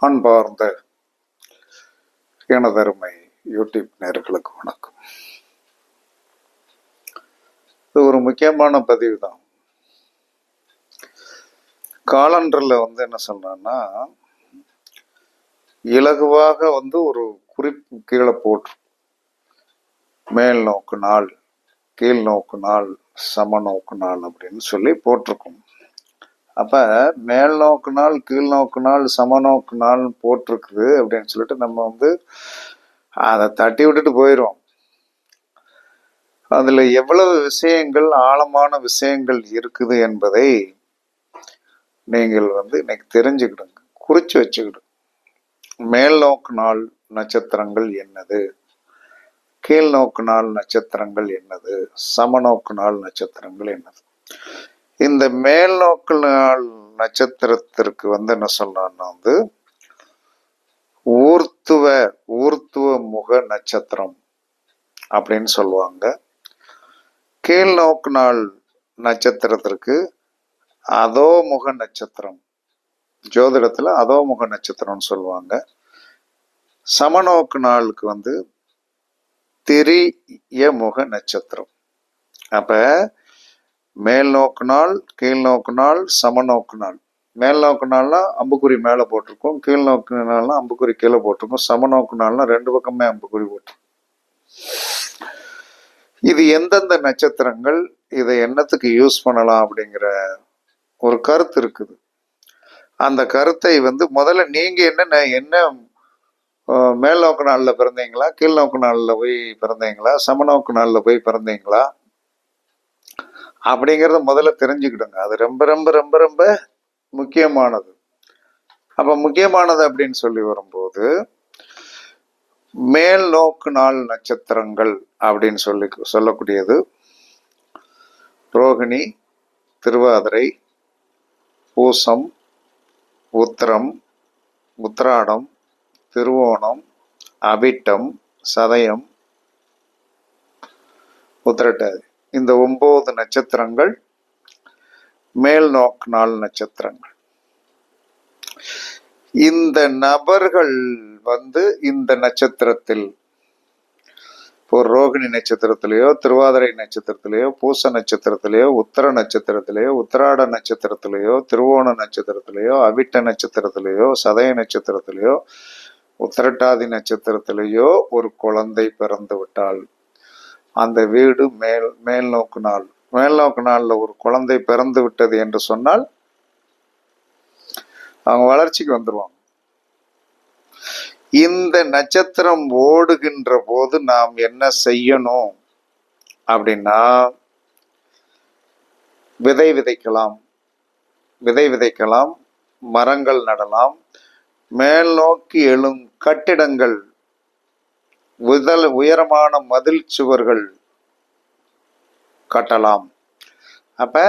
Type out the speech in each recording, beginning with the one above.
அன்பார்ந்த எனதருமை யூடியூப் நேயர்களுக்கு வணக்கம். இது ஒரு முக்கியமான பதிவு தான். காலண்டர்ல என்ன சொல்றான்னா, இலகுவாக ஒரு குறிப்பு கீழே போட்டு மேல் நோக்கு நாள், கீழ் நோக்கு நாள், சம நோக்கு நாள் அப்படின்னு சொல்லி போட்டிருக்கும். அப்ப மேல் நோக்கு நாள், கீழ் நோக்கு நாள், சம நோக்கு நாள் போட்டிருக்குது அப்படின்னு சொல்லிட்டு நம்ம அதை தட்டி விட்டுட்டு போயிடும். அதுல எவ்வளவு விஷயங்கள், ஆழமான விஷயங்கள் இருக்குது என்பதை நீங்கள் இன்னைக்கு தெரிஞ்சுக்கிடுங்க, குறிச்சு வச்சுக்கிடுங்க. மேல் நோக்கு நாள் நட்சத்திரங்கள் என்னது, கீழ் நோக்கு நாள் நட்சத்திரங்கள் என்னது, சம நோக்கு நாள் நட்சத்திரங்கள் என்னது. இந்த மேல் நோக்கு நாள் நட்சத்திரத்திற்கு என்ன சொல்றான்னா ஊர்த்துவ முக நட்சத்திரம் அப்படின்னு சொல்லுவாங்க. கீழ் நோக்கு நாள் நட்சத்திரத்திற்கு அதோமுக நட்சத்திரம், ஜோதிடத்துல அதோமுக நட்சத்திரம்னு சொல்லுவாங்க. சமநோக்கு நாளுக்கு திரிய முக நட்சத்திரம். அப்ப மேல் நோக்கு நாள், கீழ் நோக்கு நாள், சமநோக்கு நாள். மேல் நோக்கு நாள்னா அம்புக்குறி மேல போட்டிருக்கோம், கீழ் நோக்கு நாள்னா அம்புக்குறி கீழே போட்டிருக்கோம், சமநோக்கு நாள்னா ரெண்டு பக்கமே அம்புக்குறி போட்டிருக்கோம். இது எந்தெந்த நட்சத்திரங்கள், இதை என்னத்துக்கு யூஸ் பண்ணலாம் அப்படிங்கிற ஒரு கருத்து இருக்குது. அந்த கருத்தை முதல்ல நீங்க என்ன மேல் நோக்கு நாளில் பிறந்தீங்களா, கீழ் நோக்கு நாளில் போய் பிறந்தீங்களா, சமநோக்கு நாளில் போய் பிறந்தீங்களா அப்படிங்கிறத முதல்ல தெரிஞ்சுக்கிடுங்க. அது ரொம்ப ரொம்ப ரொம்ப ரொம்ப முக்கியமானது. அப்ப முக்கியமானது அப்படின்னு சொல்லி வரும்போது, மேல் நோக்கு நாள் நட்சத்திரங்கள் அப்படின்னு சொல்லக்கூடியது ரோகிணி, திருவாதிரை, பூசம், உத்திரம், உத்திராடம், திருவோணம், அவிட்டம், சதயம், உத்திரட்டாதி. இந்த 9 நட்சத்திரங்கள் மேல் நோக்கு நாள் நட்சத்திரங்கள். இந்த நபர்கள் இந்த நட்சத்திரத்தில், இப்போ ரோகிணி நட்சத்திரத்திலேயோ, திருவாதிரை நட்சத்திரத்திலேயோ, பூச நட்சத்திரத்திலேயோ, உத்தர நட்சத்திரத்திலேயோ, உத்திராட நட்சத்திரத்திலேயோ, திருவோண நட்சத்திரத்திலேயோ, அவிட்ட நட்சத்திரத்திலேயோ, சதய நட்சத்திரத்திலேயோ, உத்திரட்டாதி நட்சத்திரத்திலேயோ ஒரு குழந்தை பிறந்து விட்டால் அந்த வீடு மேல் நோக்கு நாள். மேல் நோக்கு நாள்ல ஒரு குழந்தை பிறந்து விட்டது என்று சொன்னால் அவங்க வளர்ச்சிக்கு வந்துருவாங்க. இந்த நட்சத்திரம் ஓடுகின்ற போது நாம் என்ன செய்யணும் அப்படின்னா, விதை விதைக்கலாம், மரங்கள் நடலாம், மேல் நோக்கி எழும் கட்டிடங்கள், உயரமான மதில் சுவர்கள் கட்டலாம். அப்ப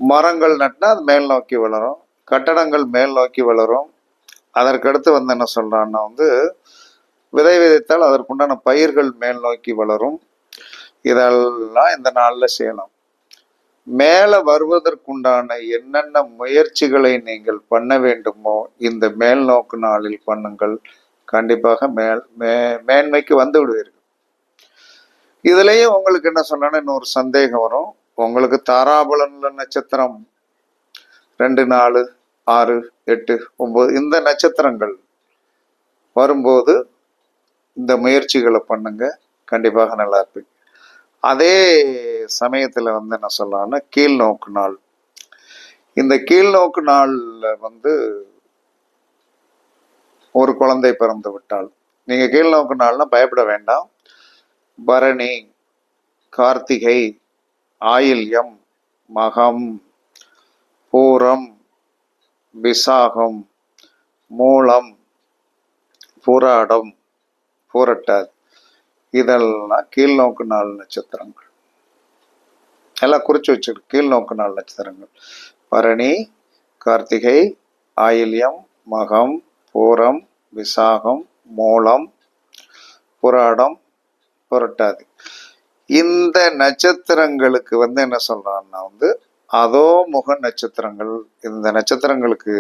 மரங்கள் நட்டினா அது மேல் நோக்கி வளரும், கட்டடங்கள் மேல் நோக்கி வளரும். அதற்கடுத்து என்ன சொல்றான்னா விதை விதைத்தால் அதற்குண்டான பயிர்கள் மேல் நோக்கி வளரும். இதெல்லாம் இந்த நாள்ல செய்யலாம். மேல வருவதற்குண்டான என்னென்ன முயற்சிகளை நீங்கள் பண்ண வேண்டுமோ இந்த மேல் நோக்கு நாளில் பண்ணுங்கள். கண்டிப்பாக மேன்மைக்கு வந்து விடுவீர்கள். இதுலயும் உங்களுக்கு என்ன சொன்னா இன்னொரு சந்தேகம் வரும். உங்களுக்கு தாராபலன்ல நட்சத்திரம் 2, 4, 6, 8, 9 இந்த நட்சத்திரங்கள் வரும்போது இந்த முயற்சிகளை பண்ணுங்க, கண்டிப்பாக நல்லா இருப்பீங்க. அதே சமயத்துல என்ன சொல்லலாம்னா கீழ் நோக்கு நாள். இந்த கீழ் நோக்கு நாள்ல ஒரு குழந்தை பிறந்து விட்டால், நீங்க கீழ் நோக்கு நாள்னா பயப்பட வேண்டாம். பரணி, கார்த்திகை, ஆயில்யம், மகம், பூரம், விசாகம், மூலம், பூராடம், பூரட்டாதி, இதெல்லாம் கீழ் நோக்கு நாள் நட்சத்திரங்கள். எல்லாம் குறிச்சு வச்சுட்டு கீழ் நோக்கு நாள் நட்சத்திரங்கள் பரணி, கார்த்திகை, ஆயில்யம், மகம், பூரம், விசாகம், மூலம், புராடம், புரட்டாதி. இந்த நட்சத்திரங்களுக்கு என்ன சொல்றான்னா அதோ முக நட்சத்திரங்கள். இந்த நட்சத்திரங்களுக்கு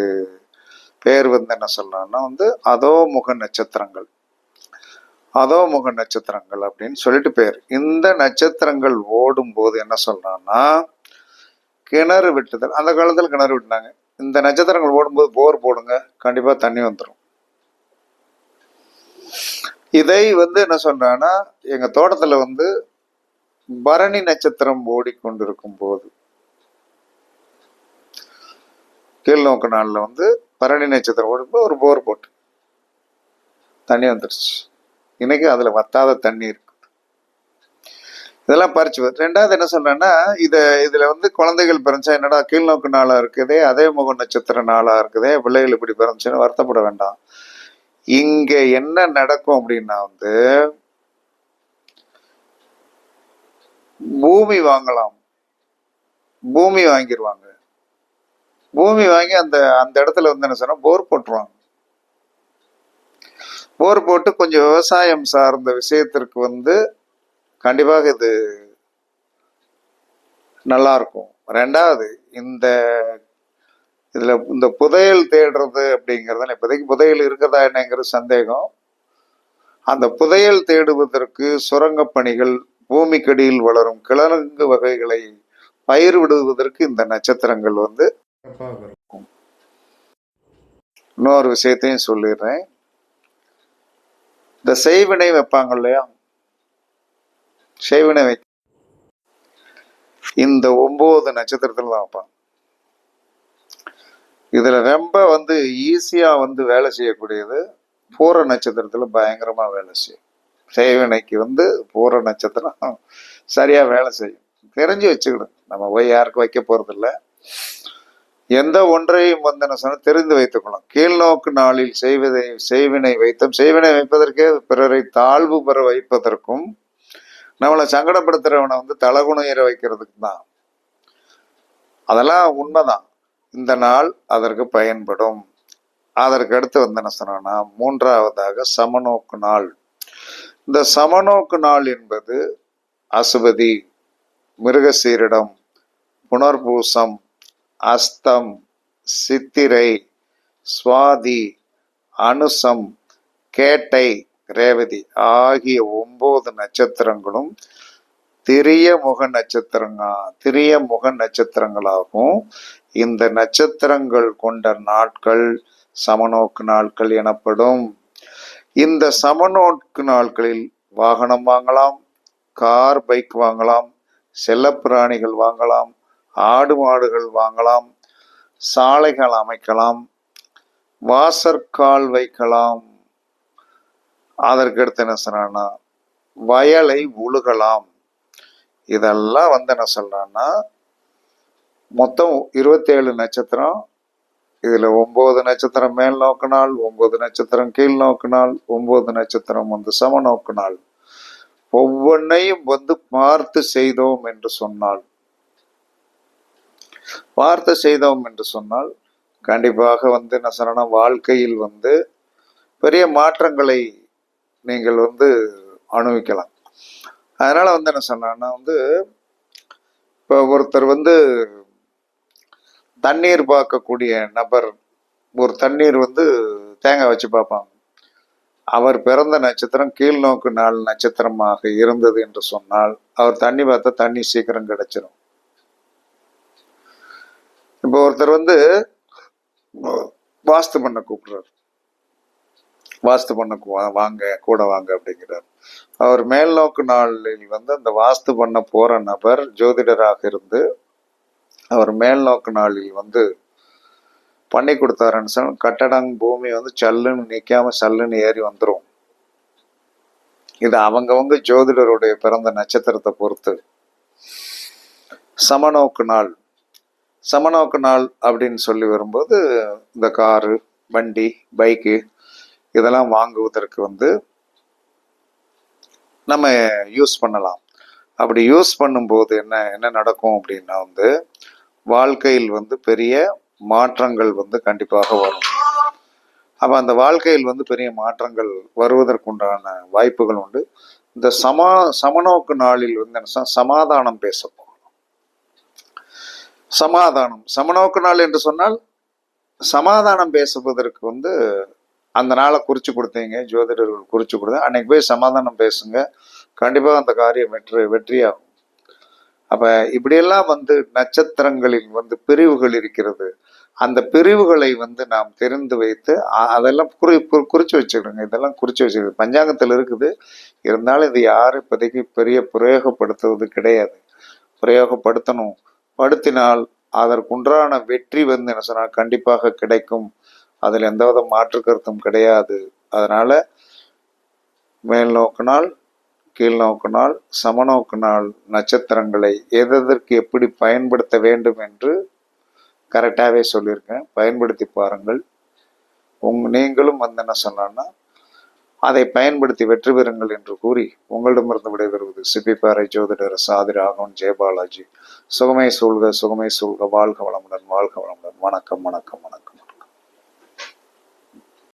பேர் வந்து என்ன சொல்லலாம்னா வந்து அதோமுக நட்சத்திரங்கள். அதோமுக நட்சத்திரங்கள் அப்படின்னு சொல்லிட்டு பேர். இந்த நட்சத்திரங்கள் ஓடும் போது என்ன சொல்றான்னா கிணறு வெட்டுதல். அந்த காலத்துல கிணறு வெட்டினாங்க. இந்த நட்சத்திரங்கள் ஓடும்போது போர் போடுங்க, கண்டிப்பா தண்ணி வந்துடும். இதை வந்து என்ன சொல்றான்னா எங்க தோட்டத்துல வந்து பரணி நட்சத்திரம் ஓடிக்கொண்டிருக்கும் போது, கீழ் நோக்கு நாள்ல வந்து பரணி நட்சத்திரம் ஓடும்போது ஒரு போர் போட்டு தண்ணி வந்துருச்சு. இன்னைக்கு அதுல வத்தாத தண்ணி இருக்கு. இதெல்லாம் பறிச்சு. ரெண்டாவது என்ன சொல்றேன்னா இதுல வந்து குழந்தைகள் பிறந்தா என்னடா கீழ்நோக்கு நாளா இருக்குதே, அதே முக நட்சத்திர நாளா இருக்குதே, பிள்ளைகள் இப்படி பிறந்துச்சுன்னு வருத்தப்பட வேண்டாம். இங்க என்ன நடக்கும் அப்படின்னா வந்து பூமி வாங்கலாம், பூமி வாங்கிடுவாங்க. பூமி வாங்கி அந்த அந்த இடத்துல வந்து என்ன சொன்னா போர் போட்டுருவாங்க. போர் போட்டு கொஞ்சம் விவசாயம் சார்ந்த விஷயத்திற்கு வந்து கண்டிப்பாக இது நல்லா இருக்கும். ரெண்டாவது இந்த புதையல் தேடுறது அப்படிங்கிறது இப்போதைக்கு புதையல் இருக்கிறதா என்னங்கிறது சந்தேகம். அந்த புதையல் தேடுவதற்கு சுரங்க பணிகள், பூமிக்கடியில் வளரும் கிழங்கு வகைகளை பயிர் விடுவதற்கு இந்த நட்சத்திரங்கள் வந்து இருக்கும். இன்னொரு விஷயத்தையும் சொல்லிடுறேன். இந்த செய்வினை வைப்பாங்க இல்லையா, செய்வினை வை இந்த 9 நட்சத்திரத்துல தான் வைப்பாங்க. இதுல ரொம்ப வந்து ஈஸியா வந்து வேலை செய்யக்கூடியது பூர நட்சத்திரத்துல பயங்கரமா வேலை செய்யும். செய்வினைக்கு வந்து பூர நட்சத்திரம் சரியா வேலை செய்யும். தெரிஞ்சு வச்சுக்கணும். நம்ம போய் யாருக்கும் வைக்க போறது இல்லை. எந்த ஒன்றையும் வந்து என்ன சொன்ன தெரிந்து வைத்துக்கணும். கீழ்நோக்கு நாளில் செய்வினை வைத்தோம். செய்வினை வைப்பதற்கே பிறரை தாழ்வு பெற வைப்பதற்கும், நம்மளை சங்கடப்படுத்துறவனை வந்து தலகுணையற வைக்கிறதுக்கு தான். அதெல்லாம் உண்மைதான். இந்த நாள் அதற்கு பயன்படும். அதற்கு அடுத்து வந்து என்ன சொன்னா மூன்றாவதாக சமநோக்கு நாள். இந்த சமநோக்கு நாள் என்பது அசுபதி, மிருகசீரிடம், புனர்பூசம், அஸ்தம், சித்திரை, சுவாதி, அனுசம், கேட்டை, ரேவதி ஆகிய 9 நட்சத்திரங்களும் திரிய முக நட்சத்திரங்களாகும். இந்த நட்சத்திரங்கள் கொண்ட நாட்கள் சமநோக்கு நாட்கள் எனப்படும். இந்த சமநோக்கு நாட்களில் வாகனம் வாங்கலாம், கார், பைக் வாங்கலாம், செல்லப்பிராணிகள் வாங்கலாம், ஆடு மாடுகள் வாங்கலாம், சாலைகள் அமைக்கலாம், வாசற்கால் வைக்கலாம். அதற்கடுத்து என்ன சொன்னா வயலை உழுகலாம். இதெல்லாம் வந்து என்ன சொல்றான்னா மொத்தம் 27 நட்சத்திரம். இதுல 9 நட்சத்திரம் மேல் நோக்கு நாள், 9 நட்சத்திரம் கீழ் நோக்கு நாள், 9 நட்சத்திரம் வந்து சமநோக்கு நாள். ஒவ்வொன்றையும் வந்து பார்த்து செய்தோம் என்று சொன்னால் கண்டிப்பாக வந்து என்ன சொன்னா வாழ்க்கையில் வந்து பெரிய மாற்றங்களை நீங்கள் வந்து அனுபவிக்கலாம். அதனால வந்து என்ன சொன்னா வந்து இப்போ ஒருத்தர் வந்து தண்ணீர் பார்க்கக்கூடிய நபர், ஒரு தண்ணீர் வந்து தேங்காய் வச்சு பார்ப்பாங்க. அவர் பிறந்த நட்சத்திரம் கீழ்நோக்கு நாள் நட்சத்திரமாக இருந்தது என்று சொன்னால் அவர் தண்ணி பார்த்தா தண்ணி சீக்கிரம் கிடைச்சிடும். இப்போ ஒருத்தர் வந்து வாஸ்து பண்ண கூப்பிடுறாரு, வாஸ்து பண்ண வாங்க கூட வாங்க அப்படிங்கிறார். அவர் மேல் நோக்கு நாளில் வந்து அந்த வாஸ்து பண்ண போற நபர் ஜோதிடராக இருந்து அவர் மேல் நோக்கு நாளில் வந்து பண்ணி கொடுத்தாருன்னு சொன்னால் கட்டடம் பூமி வந்து சல்லுன்னு நிற்காம சல்லுன்னு ஏறி வந்துடும். இது அவங்கவங்க ஜோதிடருடைய பிறந்த நட்சத்திரத்தை பொறுத்து. சமநோக்கு நாள் அப்படின்னு சொல்லி வரும்போது இந்த காரு, வண்டி, பைக்கு இதெல்லாம் வாங்குவதற்கு வந்து நம்ம யூஸ் பண்ணலாம். அப்படி யூஸ் பண்ணும்போது என்ன நடக்கும் அப்படின்னா வந்து வாழ்க்கையில் வந்து பெரிய மாற்றங்கள் வந்து கண்டிப்பாக வரும். அப்ப அந்த வாழ்க்கையில் வந்து பெரிய மாற்றங்கள் வருவதற்குண்டான வாய்ப்புகள் உண்டு. இந்த சமநோக்கு நாளில் வந்து சமாதானம் பேசப்போம். சமநோக்கு நாள் என்று சொன்னால் சமாதானம் பேசுவதற்கு வந்து அந்த நாளை குறிச்சு கொடுத்தீங்க, ஜோதிடர்கள் குறிச்சு கொடுத்தேன், அன்னைக்கு போய் சமாதானம் பேசுங்க, கண்டிப்பாக அந்த காரியம் வெற்றியாகும். அப்ப இப்படியெல்லாம் வந்து நட்சத்திரங்களில் வந்து பிரிவுகள் இருக்கிறது. அந்த பிரிவுகளை வந்து நாம் தெரிந்து வைத்து அதெல்லாம் குறிச்சு வச்சுக்கிடுங்க. இதெல்லாம் குறிச்சு வச்சுக்கிது பஞ்சாங்கத்தில் இருக்குது. இருந்தாலும் இது யாரும் இப்போதைக்கு பெரிய பிரயோகப்படுத்துவது கிடையாது. பிரயோகப்படுத்தணும். படுத்தினால் அதற்குன்றான வெற்றி வந்து என்ன சொன்னால் கண்டிப்பாக கிடைக்கும். அதில் எந்தவித மாற்று கருத்தும் கிடையாது. அதனால மேல் நோக்கினால், கீழ் நோக்கினால், சமநோக்கினால் நட்சத்திரங்களை எதற்கு எப்படி பயன்படுத்த வேண்டும் என்று கரெக்டாகவே சொல்லியிருக்கேன். பயன்படுத்தி பாருங்கள். நீங்களும் வந்து என்ன சொன்னா அதை பயன்படுத்தி வெற்றி பெறுங்கள் என்று கூறி உங்களிடமிருந்து விடைபெறுவது சிப்பிப்பாறை ஜோதிடர் சாதி ராகவன் ஜெயபாலாஜி. சுகமே சூழ்க, சுகமே சூழ்க. வாழ்க வளமுடன், வாழ்க வளமுடன். வணக்கம், வணக்கம், வணக்கம்.